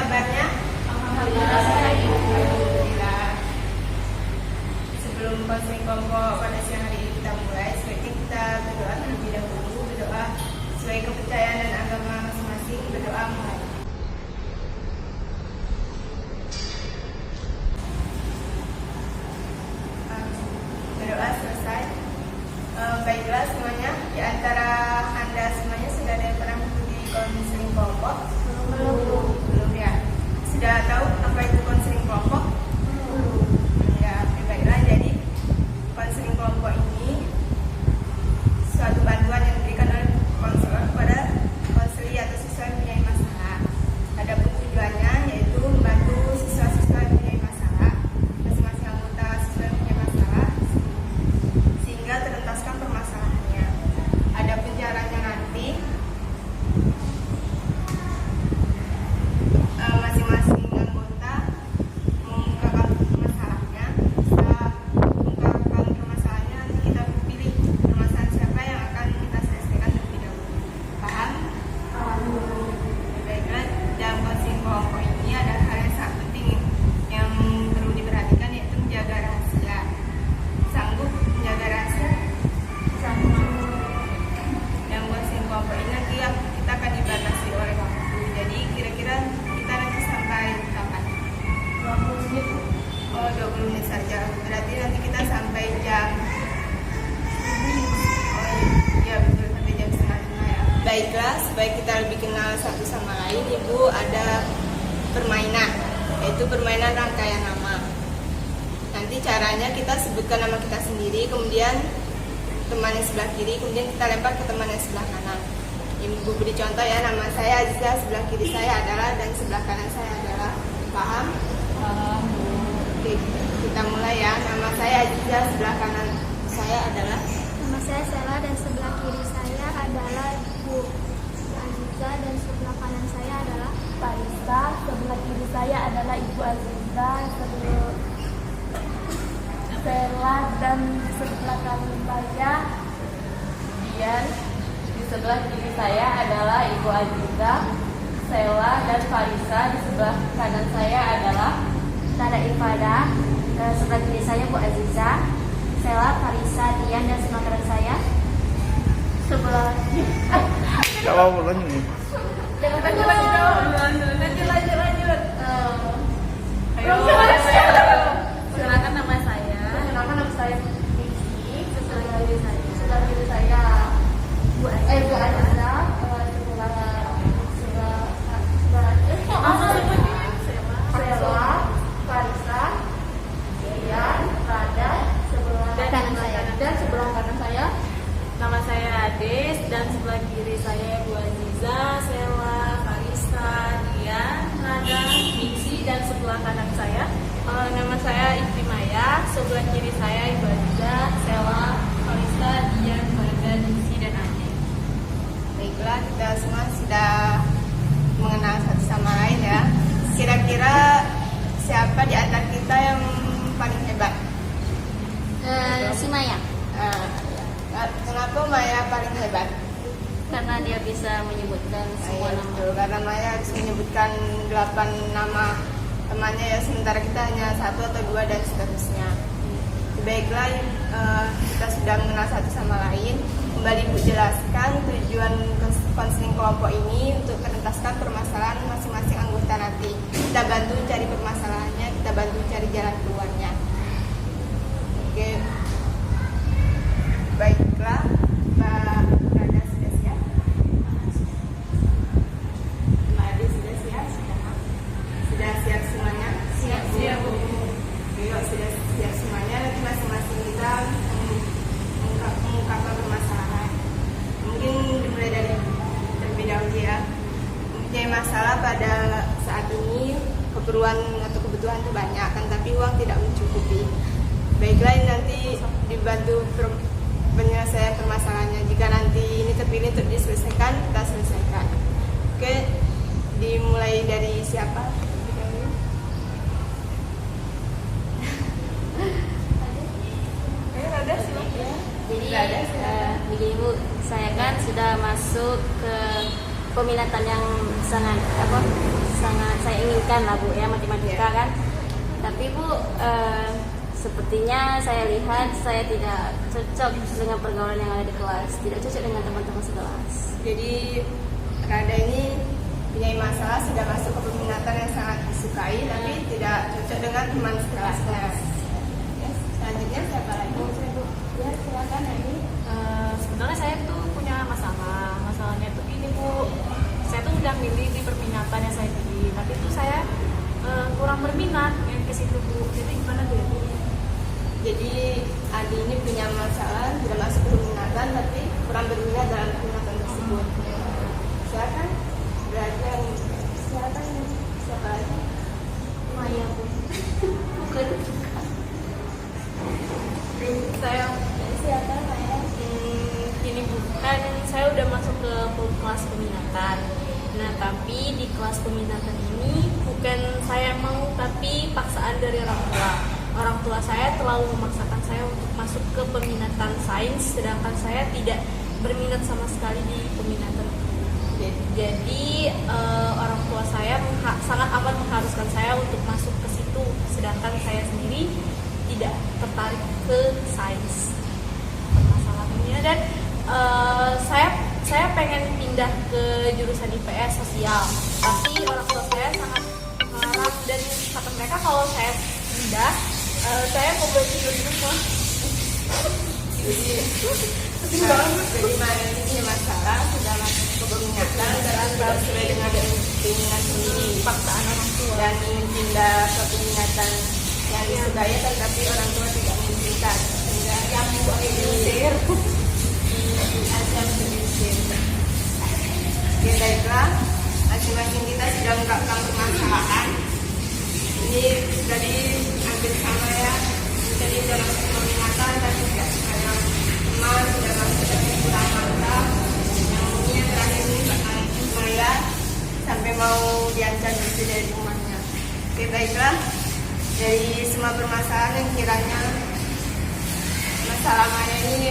kabarnya? Alhamdulillah. Sebelum konseling kelompok pada siang hari ini kita mulai, sebaiknya kita berdoa terlebih dahulu. Berdoa sesuai kepercayaan dan agama masing-masing. Berdoa mulai. Berdoa selesai. Baiklah semuanya, di antara Anda semuanya sudah ada yang pernah mengikuti konseling kelompok? Belum ya? Sudah tahu apa itu konseling kelompok? Ya, baiklah. Jadi konseling kelompok ini suatu bantuan yang diberikan oleh konselor kepada konseli atau siswa yang mempunyai masalah. Adapun tujuannya yaitu membantu siswa-siswa yang mempunyai masalah, masing-masing anggota siswa yang mempunyai masalah, sehingga terentaskan permasalahannya. Adapun caranya nanti masing-masing anggota mengungkapkan masalahnya. Setelah mengungkapkan permasalahannya, nanti kita pilih permasalahan siapa yang akan kita selesaikan terlebih dahulu. Paham? Baiklah, dalam konseling kelompok ini ada hal yang sangat penting yang perlu diperhatikan, yaitu menjaga rahasia. Sanggup menjaga rahasia? Dalam konseling kelompok ini nanti kita akan dibatasi oleh waktu. Jadi kira-kira kita nanti sampai kapan? 20 menit. Oh, 20 menit saja. Berarti nanti kita sampai jam. Oh iya betul, sampai jam setengah 5 ya. Baiklah, supaya kita lebih kenal satu sama lain, Ibu ada permainan, yaitu permainan rangkaian nama. Nanti caranya kita sebutkan nama kita sendiri, kemudian teman yang sebelah kiri, kemudian kita lempar ke teman yang sebelah kanan. Ibu beri contoh ya, nama saya Aziza, sebelah kiri saya adalah, dan sebelah kanan saya adalah. Paham? Oke, kita mulai ya. Nama saya Aziza, sebelah kanan saya adalah. Nama saya Sela dan sebelah kiri saya adalah Ibu Aziza dan sebelah kanan saya adalah Farisa, sebelah kiri saya adalah Ibu Aziza, sebelah Sela dan sebelah kanan saya Dian. Di sebelah kiri saya adalah Ibu Aziza, Sela dan Farisa. Di sebelah kanan saya adalah Tada Ifada, sebelah kiri saya Bu Aziza, Sela, Farisa, Dian dan sebelah kanan saya sebelah Gak apa-apa lanjut nih. lanjut. Silakan nama saya. Perkenalkan nama saya Niki. Sebelah kiri saya Bu Aziza. Sela, Farisa, Dian, Rada, sebelah kanan saya. Dan sebelah kanan saya nama saya Ades, dan sebelah kiri saya Bu Aziza, Sela, Farisa, Dian, Rada, Niksi, dan sebelah kanan saya nama saya Ibu Maya, sebelah kiri saya Ibu Aziza, Sela, Farisa, Dian, Rada, Niksi, dan Ade. Baiklah, kita semua sudah mengenal satu sama lain ya. Kira-kira siapa di antara kita yang paling hebat? si Maya Kenapa Maya paling hebat? karena dia bisa menyebutkan semua Iya, nama. betul. Karena Maya bisa menyebutkan 8 nama temannya ya, sementara kita hanya 1 atau 2 dan seterusnya. Baiklah, kita sudah mengenal satu sama lain. Kembali Ibu jelaskan tujuan konseling kelompok ini untuk menuntaskan permasalahan masing-masing anggota nanti. Kita bantu cari permasalahannya, kita bantu cari jalan keluarnya. Oke, baiklah, Mbak Rada sudah siap? Mbak Ade sudah siap? Sudah siap semuanya? Siap, Bu. Yuk, sudah siap semuanya. Nanti masing-masing kita mengungkapkan permasalahan. Mungkin dimulai dari terlebih dahulu ya. Mempunyai masalah pada saat ini, keperluan atau kebutuhan itu banyak, kan tapi uang tidak mencukupi. Baiklah, ini nanti dibantu penyelesaian permasalahannya. Jika nanti ini terpilih untuk diselesaikan, kita selesaikan. Oke, dimulai dari siapa? Jadi begini Bu, saya kan sudah masuk ke peminatan yang sangat sangat saya inginkan lah Bu ya, matematika kan. Tapi Bu, sepertinya saya lihat saya tidak cocok dengan pergaulan yang ada di kelas, tidak cocok dengan teman-teman sekelas. Jadi Rada ini punya masalah, sudah masuk ke peminatan yang sangat disukai, tapi tidak cocok dengan teman sekelasnya. Ya, selanjutnya siapa lagi? Ya, silakan ini. Sebenarnya saya tuh punya masalah. Masalahnya tuh gini Bu, saya tuh udah milih di perminatan yang saya pilih, tapi tuh saya kurang berminat yang ke situ Bu. Jadi gimana tuh ya Bu? Jadi Adi ini punya masalah, sudah masuk ke peminatan, tapi kurang berminat dalam peminatan tersebut. Silakan. Belajar. Silakan. Siapa lagi? Maya Bu. Bukan. Saya Silakan Maya. Gini Bu, kan saya udah masuk ke kelas peminatan. Nah, tapi di kelas peminatan ini bukan saya mau, tapi paksaan dari orang tua. Orang tua saya terlalu memaksakan saya untuk masuk ke peminatan sains, sedangkan saya tidak berminat sama sekali di peminatan. Jadi orang tua saya sangat amat mengharuskan saya untuk masuk ke situ, sedangkan saya sendiri tidak tertarik ke sains permasalahannya. Dan saya pengen pindah ke jurusan IPS sosial, tapi orang tua saya sangat melarang dan kata mereka kalau saya pindah saya mau tidur di rumah. Jadi Maya ini punya masalah, sudah masuk ke peminatan, dan sesuai dengan keinginan sendiri, Paksaan orang tua. dan ingin pindah ke peminatan yang disukai, tetapi orang tua tidak mengizinkan. Sehingga yang buat diusir di Asyam diusir. Oke, baiklah, masing-masing kita sudah mengungkapkan permasalahan. Ini tadi hampir sama ya. Jadi sudah masuk ke peminatan, tapi tidak ada teman, sudah masuk ke kurang mantap. Yang ini yang terakhir ini bakal Maya sampai mau diancam gitu dari rumahnya. Oke, baiklah. Dari semua permasalahan yang kiranya masalah Maya ini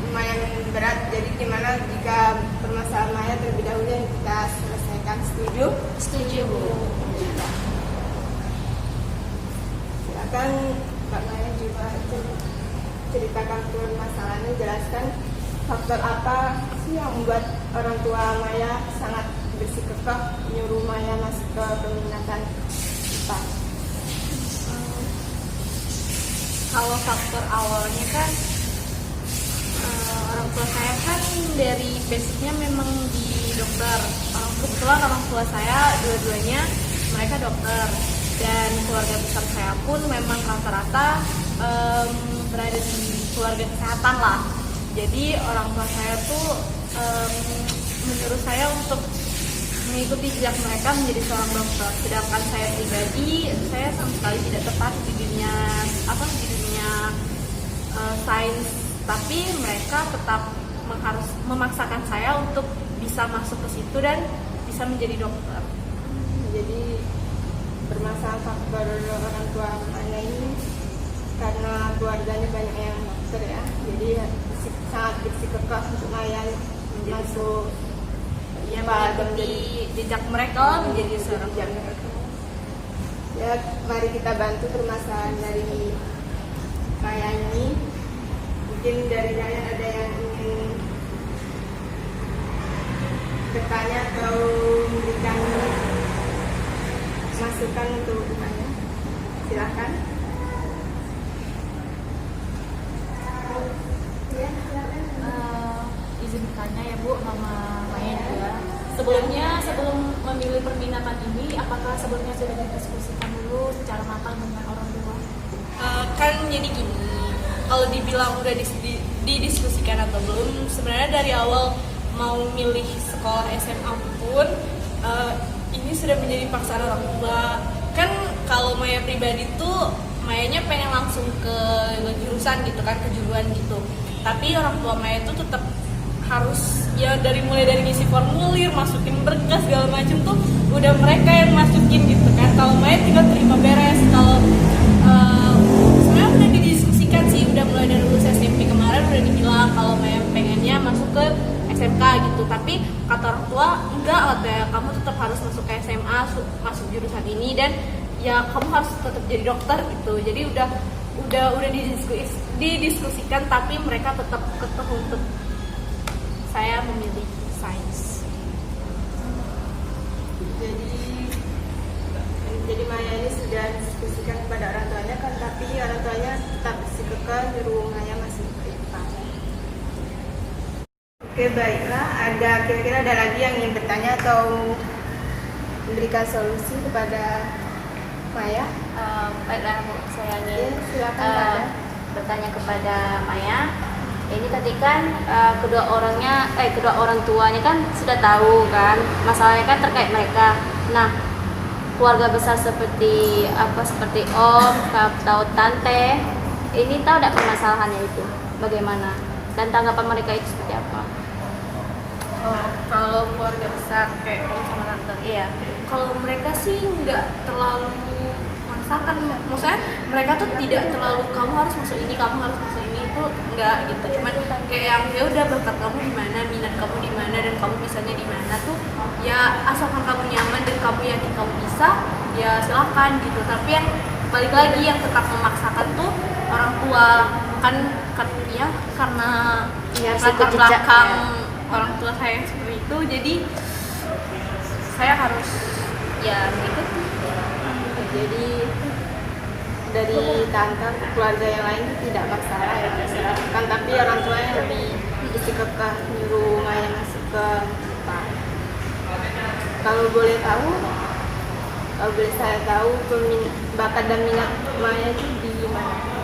lumayan berat, jadi gimana jika permasalahan Maya terlebih dahulu yang kita selesaikan? Setuju? Setuju Bu. Silakan Mbak Maya juga ceritakan permasalahannya, jelaskan faktor apa sih yang membuat orang tua Maya sangat bersikukuh menyuruh Maya masuk ke peminatan IPA. Kalau faktor awalnya kan orang tua saya kan dari basicnya memang di dokter. Kebetulan orang tua saya dua-duanya mereka dokter, dan keluarga besar saya pun memang rata-rata berada di keluarga kesehatan lah. Jadi orang tua saya tuh menyuruh saya untuk mengikuti jejak mereka menjadi seorang dokter. Sedangkan saya pribadi, saya sama sekali tidak tertarik di dunia sains, tapi mereka tetap memaksakan saya untuk bisa masuk ke situ dan bisa menjadi dokter. Jadi bermasalah faktor orang tua Maya ini karena keluarganya banyak yang dokter ya, jadi sangat bersikukuh untuk Maya masuk Ya, mengikuti jejak mereka menjadi seorang dokter. Ya, mari kita bantu permasalahan dari Maya ini. Mungkin dari Ryan ada yang ingin bertanya atau memberikan masukan untuk Maya. Silakan. Ya, silakan. Izin bertanya ya Bu, nama Maya juga. Sebelum memilih perminatan ini, apakah sebelumnya sudah didiskusikan dulu secara matang dengan orang tua? Kan jadi gini, kalau dibilang udah didiskusikan atau belum, sebenarnya dari awal mau milih sekolah SMA pun ini sudah menjadi paksaan orang tua. Kan kalau Maya pribadi tuh Mayanya pengen langsung ke jurusan gitu kan, kejuruan gitu. Tapi orang tua Maya tuh tetap harus ya mulai dari ngisi formulir, masukin berkas segala macam tuh udah mereka yang masukin gitu kan. Kalau Maya tinggal terima beres. Kalau sebenarnya udah didiskusikan sih, udah mulai dari lulus SMP kemarin udah dibilang kalau Maya pengennya masuk ke SMK gitu. Tapi kata orang tua enggak, katanya kamu tetap harus masuk ke SMA, masuk jurusan ini, dan ya kamu harus tetap jadi dokter gitu. Jadi udah didiskusikan, tapi mereka tetap kekeh untuk saya memilih sains. Jadi Maya ini sudah diskusikan kepada orang tuanya kan, tapi orang tuanya tetap bersikukuh nyuruh Maya masuk ke IPA. Oke, baiklah, kira-kira ada lagi yang ingin bertanya atau memberikan solusi kepada Maya? Baiklah Bu, saya ingin Silakan Pada. bertanya kepada Maya. Ini tadi kan kedua orang tuanya kan sudah tahu kan masalahnya kan terkait mereka. Nah, keluarga besar seperti om atau tante ini tahu tidak permasalahannya itu bagaimana dan tanggapan mereka itu seperti apa? Oh, kalau keluarga besar kayak om sama tante, Iya. kalau mereka sih nggak terlalu memaksakan, maksudnya mereka tuh tidak terlalu kamu harus masuk ini, kamu harus masuk ini, itu nggak gitu. Cuman kayak yang ya udah bakat kamu di mana, minat kamu di mana, dan kamu bisanya di mana tuh ya asalkan kamu nyaman dan kamu yakin kamu bisa, ya silakan gitu. Tapi yang balik lagi yang tetap memaksakan tuh orang tua kan ya karena Ya, latar suku belakang jejaknya. orang tua saya seperti itu, jadi saya harus ya mengikuti. Jadi dari tante ke keluarga yang lain itu tidak masalah ya, kan, tapi orang tua yang lebih istiqomah nyuruh Maya masuk ke IPA. Kalau boleh saya tahu bakat dan minat Maya itu di mana?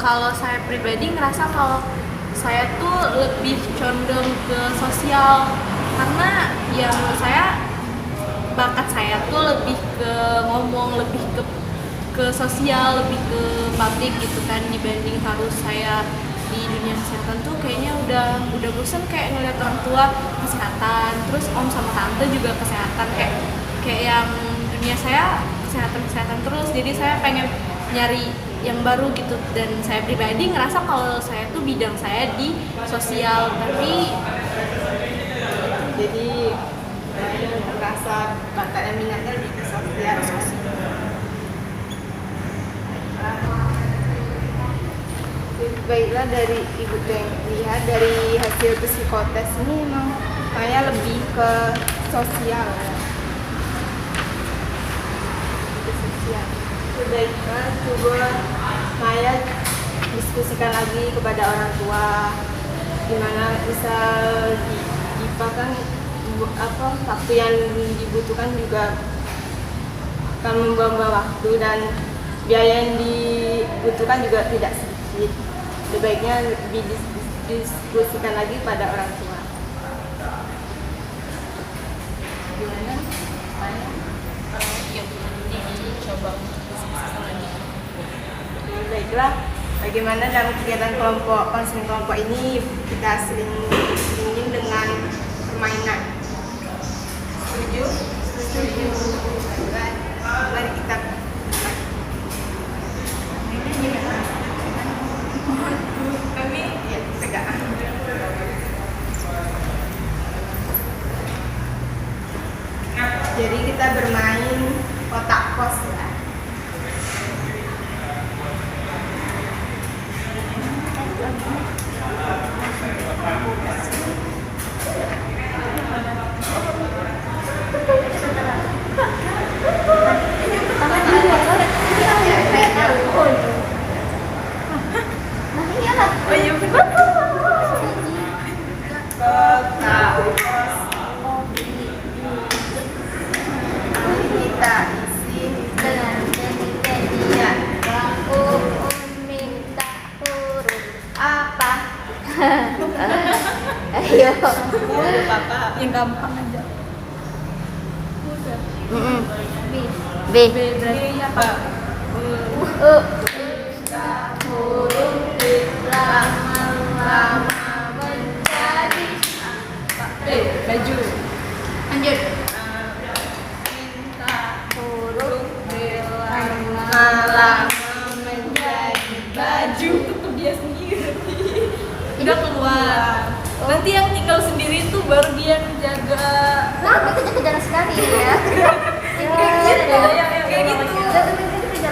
Kalau saya pribadi ngerasa kalau saya tuh lebih condong ke sosial, karena ya menurut saya bakat saya tuh lebih ke ngomong, lebih ke sosial, lebih ke publik gitu kan, dibanding harus saya di dunia kesehatan tuh kayaknya udah bosan kayak ngeliat orang tua kesehatan, terus om sama tante juga kesehatan, kayak yang dunia saya kesehatan terus. Jadi saya pengen nyari yang baru gitu, dan saya pribadi ngerasa kalau saya tuh bidang saya di sosial, tapi Jadi Maya merasa bakat dan minatnya lebih ke sosial. Baiklah, dari Ibu yang lihat dari hasil psikotes ini emang Maya lebih ke sosial ya. Ke sosial. Baiklah, coba Maya diskusikan lagi kepada orang tua gimana bisa di IPA kan waktu yang dibutuhkan juga akan membawa waktu dan biaya yang dibutuhkan juga tidak sedikit. Sebaiknya didiskusikan lagi pada orang tua. Gimana? ya dicoba lagi. Baiklah, bagaimana dalam kegiatan konseling kelompok ini kita seringin dengan permainan. Setuju? Setuju. Baiklah, mari kita kami ya tegak. Jadi kita bermain kotak pos ya. Oh iya benar. Kotak pos kita isi Dengan niat. aku minta huruf apa? Ayo. Yang gampang aja. B. Berarti apa? Huruf lama-lama menjadi Baju. lanjut. Minta Huruf lama menjadi baju. Tutup dia sendiri. Udah keluar. Nanti nanti yang tinggal sendiri tuh baru dia menjaga. Nah, itu kejar sekali ya. Kayak gitu.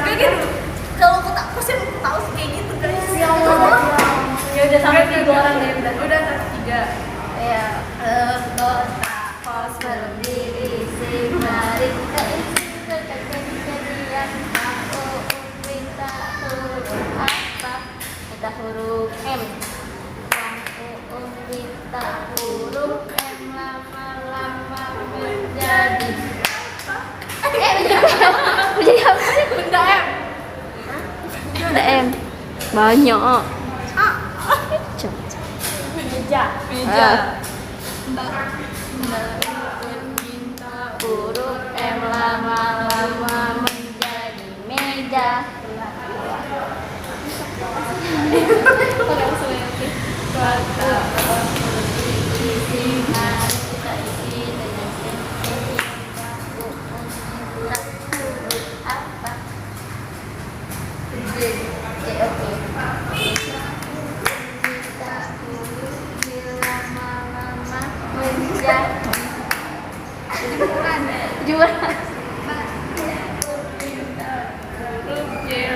Kayak gitu. Kalau aku tak pasti aku tahu sih kayak gitu guys. Ya Allah. Ya udah sampai 3 orang deh udah. Udah sampai 3. Ya, kota kos berdiri mari kita isi kejadian aku minta huruf apa? Kita huruf M. Aku minta huruf M lama-lama menjadi menjadi apa sih? Benda M. Ada M banyak. Meja. Huruf M lama-lama menjadi meja.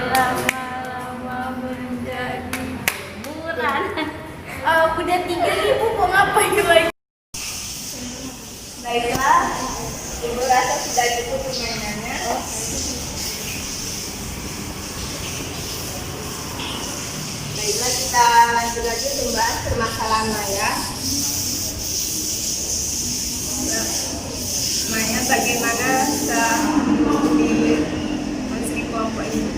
Lama-lama menjadi Bulan. udah 3 ibu mau ngapain lagi? Baiklah, ibu rasa sudah cukup permainannya. Baiklah, kita lanjut lagi membahas permasalahan Maya. Nah, Maya bagaimana bisa di konsep kelompok ini?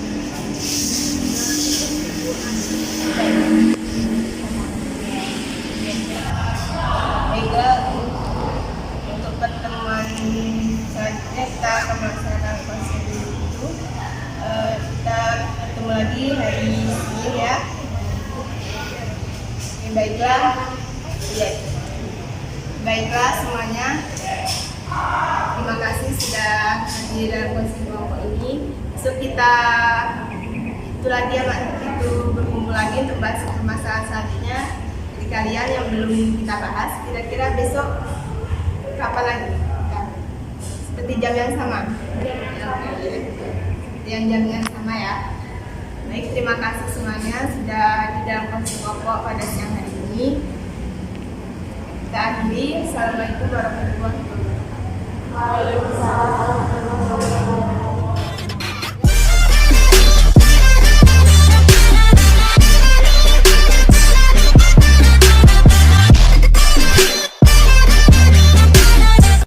Baiklah, untuk pertemuan selanjutnya kita akan melaksanakan konsep itu. Kita ketemu lagi hari Senin ya. Oke, baiklah, baiklah semuanya. Terima kasih sudah hadir dalam konsep kelompok ini. Besok kita itu lagi ya, itu berkumpul lagi untuk bahas permasalahan selanjutnya. Jadi kalian yang belum kita bahas, kira-kira besok kapan lagi? Seperti jam yang sama. Yang jam yang sama ya. Baik, terima kasih semuanya sudah hadir dalam konsep kelompok pada siang hari ini. Kita akhiri. Assalamualaikum warahmatullahi wabarakatuh. Waalaikumsalam.